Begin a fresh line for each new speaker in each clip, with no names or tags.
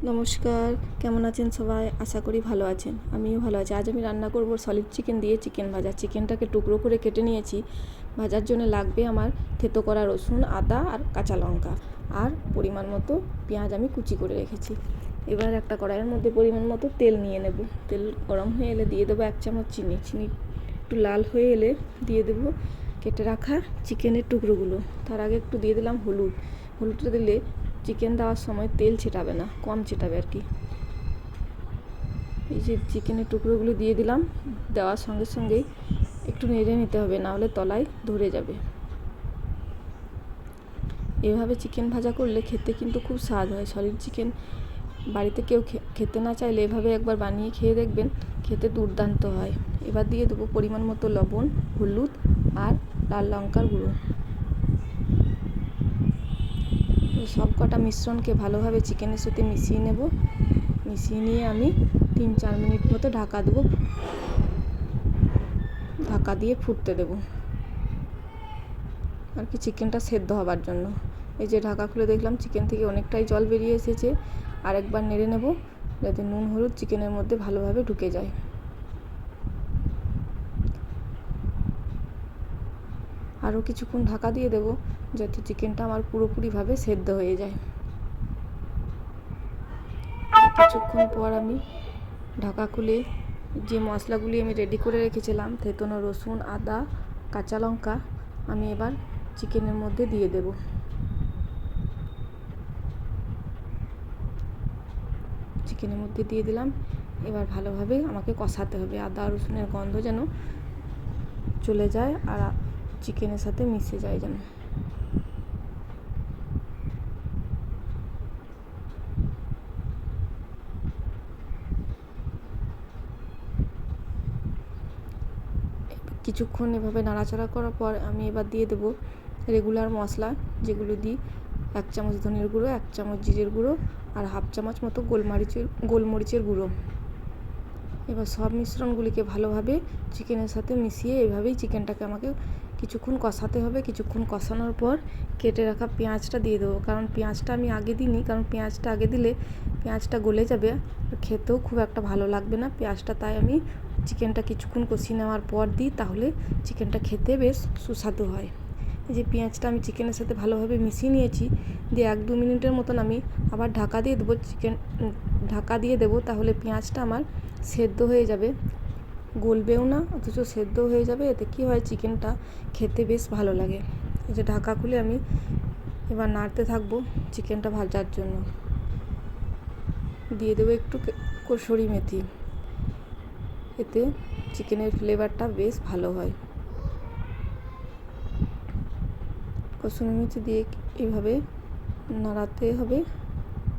নমস্কার, কেমন আছেন সবাই? আশা করি ভালো আছেন। আমিও ভালো আছি। আজ আমি রান্না করব সলিড চিকেন দিয়ে চিকেন ভাজা। চিকেনটাকে টুকরো করে কেটে নিয়েছি। ভাজার জন্য লাগবে আমার থেতো করা রসুন, আদা আর কাঁচা লঙ্কা, আর পরিমাণ মতো পেঁয়াজ আমি কুচি করে রেখেছি। এবার একটা কড়াইয়ের মধ্যে পরিমাণ মতো তেল নিয়ে নেব। তেল গরম হয়ে এলে দিয়ে দেবো 1 চামচ চিনি। চিনি একটু লাল হয়ে এলে দিয়ে দেবো কেটে রাখা চিকেনের টুকরোগুলো। তার আগে একটু দিয়ে দিলাম হলুদ। হলুদটা দিলে চিকেন দেওয়ার সময় তেল ছিটাবে না, কম ছিটাবে আর কি। এই যে চিকেনের টুকরোগুলো দিয়ে দিলাম। দেওয়ার সঙ্গে সঙ্গেই একটু নেড়ে নিতে হবে, না হলে তলায় ধরে যাবে। এভাবে চিকেন ভাজা করলে খেতে কিন্তু খুব স্বাদ হয়। সলিড চিকেন বাড়িতে কেউ খেতে না চাইলে এভাবে একবার বানিয়ে খেয়ে দেখবেন, খেতে দুর্দান্ত হয়। এবার দিয়ে দেবো পরিমাণ মতো লবণ, হলুদ আর লাল লঙ্কার গুঁড়ো। সব কটা মিশ্রণকে ভালোভাবে চিকেনের সাথে মিশিয়ে নেব। মিশিয়ে নিয়ে আমি 3-4 মিনিট মতো ঢাকা দেবো। ঢাকা দিয়ে ফুটতে দেব আর কি, চিকেনটা সেদ্ধ হবার জন্য। এই যে ঢাকা খুলে দেখলাম চিকেন থেকে অনেকটাই জল বেরিয়ে এসেছে। আরেকবার নেড়ে নেব যাতে নুন হলুদ চিকেনের মধ্যে ভালোভাবে ঢুকে যায়। আরও কিছুক্ষণ ঢাকা দিয়ে দেব যাতে চিকেনটা আমার পুরোপুরিভাবে সেদ্ধ হয়ে যায়। কিছুক্ষণ পর আমি ঢাকা খুলে যে মশলাগুলি আমি রেডি করে রেখেছিলাম, থেতনো রসুন, আদা, কাঁচা লঙ্কা, আমি এবার চিকেনের মধ্যে দিয়ে দেব। চিকেনের মধ্যে দিয়ে দিলাম। এবার ভালোভাবে আমাকে কষাতে হবে। আদা রসুনের গন্ধ যেন চলে যায় আর চিকেনের সাথে মিশে যায় যেন। কিছুক্ষণ এভাবে নাড়াচাড়া করার পর আমি এবার দিয়ে দেবো রেগুলার মশলা, যেগুলো দিই 1 চামচ ধনের গুঁড়ো, 1 চামচ জিরের গুঁড়ো আর 1/2 চামচ মতো গোলমরিচের গুঁড়ো। এবার সব মিশ্রণগুলিকে ভালোভাবে চিকেনের সাথে মিশিয়ে এভাবেই চিকেনটাকে আমাকে কিছুক্ষণ কষাতে হবে। কিছুক্ষণ কষানোর পর কেটে রাখা পেঁয়াজটা দিয়ে দেবো। কারণ পেঁয়াজটা আমি আগে দিইনি, কারণ পেঁয়াজটা আগে দিলে পেঁয়াজটা গলে যাবে, খেতেও খুব একটা ভালো লাগবে না পেঁয়াজটা। তাই আমি চিকেনটা কিছুক্ষণ কষিয়ে নেওয়ার পর দিই, তাহলে চিকেনটা খেতে বেশ সুস্বাদু হয়। এই যে পেঁয়াজটা আমি চিকেনের সাথে ভালোভাবে মিশিয়ে নিয়েছি। দিয়ে 1-2 মিনিটের মতন আমি আবার ঢাকা দিয়ে দেবো। ঢাকা দিয়ে দেবো, তাহলে পেঁয়াজটা আমার সেদ্ধ হয়ে যাবে, গলবেও না, অথচ সেদ্ধ হয়ে যাবে। এতে কী হয়, চিকেনটা খেতে বেশ ভালো লাগে। এই যে ঢাকা খুলে আমি এবার নাড়তে থাকবো চিকেনটা ভাজার জন্য। দিয়ে দেবো একটু কসুরি মেথি, এতে চিকেনের ফ্লেভারটা বেশ ভালো হয়। কসুরি মেথি দিয়ে এইভাবে নাড়াতে হবে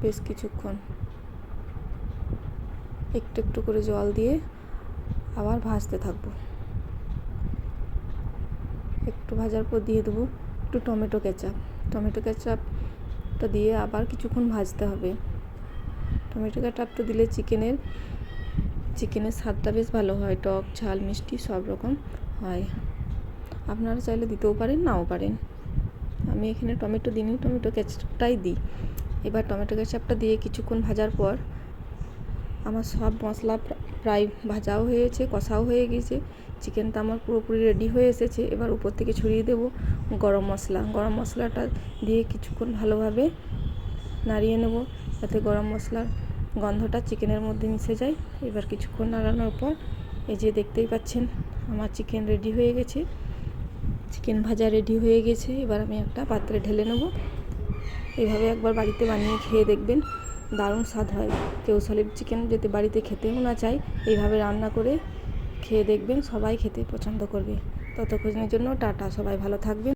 বেশ কিছুক্ষণ। একটু একটু করে জল দিয়ে আবার ভাজতে থাকবো। একটু ভাজার পর দিয়ে দেবো একটু টমেটো কেচাপটা দিয়ে আবার কিছুক্ষণ ভাজতে হবে। টমেটো কেচাপটা দিলে চিকেনের স্বাদটা বেশ ভালো হয়, টক ঝাল মিষ্টি সব রকম হয়। আপনারা চাইলে দিতেও পারেন, নাও পারেন। আমি এখানে টমেটো দিইনি, টমেটো কেচাপটাই দিই। এবার টমেটো কেচাপটা দিয়ে কিছুক্ষণ ভাজার পর আমার সব মশলা প্রায় ভাজাও হয়েছে, কষাও হয়ে গিয়েছে, চিকেনটা আমার পুরোপুরি রেডি হয়ে এসেছে। এবার উপর থেকে ছড়িয়ে দেবো গরম মশলাটা দিয়ে কিছুক্ষণ ভালোভাবে নাড়িয়ে নেব, যাতে গরম মশলার গন্ধটা চিকেনের মধ্যে মিশে যায়। এবার কিছুক্ষণ নাড়ানোর পর এই যে দেখতেই পাচ্ছেন আমার চিকেন রেডি হয়ে গেছে, চিকেন ভাজা রেডি হয়ে গেছে। এবার আমি একটা পাত্রে ঢেলে নেব। এইভাবে একবার বাড়িতে বানিয়ে খেয়ে দেখবেন, দারুণ স্বাদ হয়। কেউ সলিড চিকেন যদি বাড়িতে খেতেও না চায়, এইভাবে রান্না করে খেয়ে দেখবেন, সবাই খেতে পছন্দ করবে। ততক্ষণের জন্য টাটা, সবাই ভালো থাকবেন।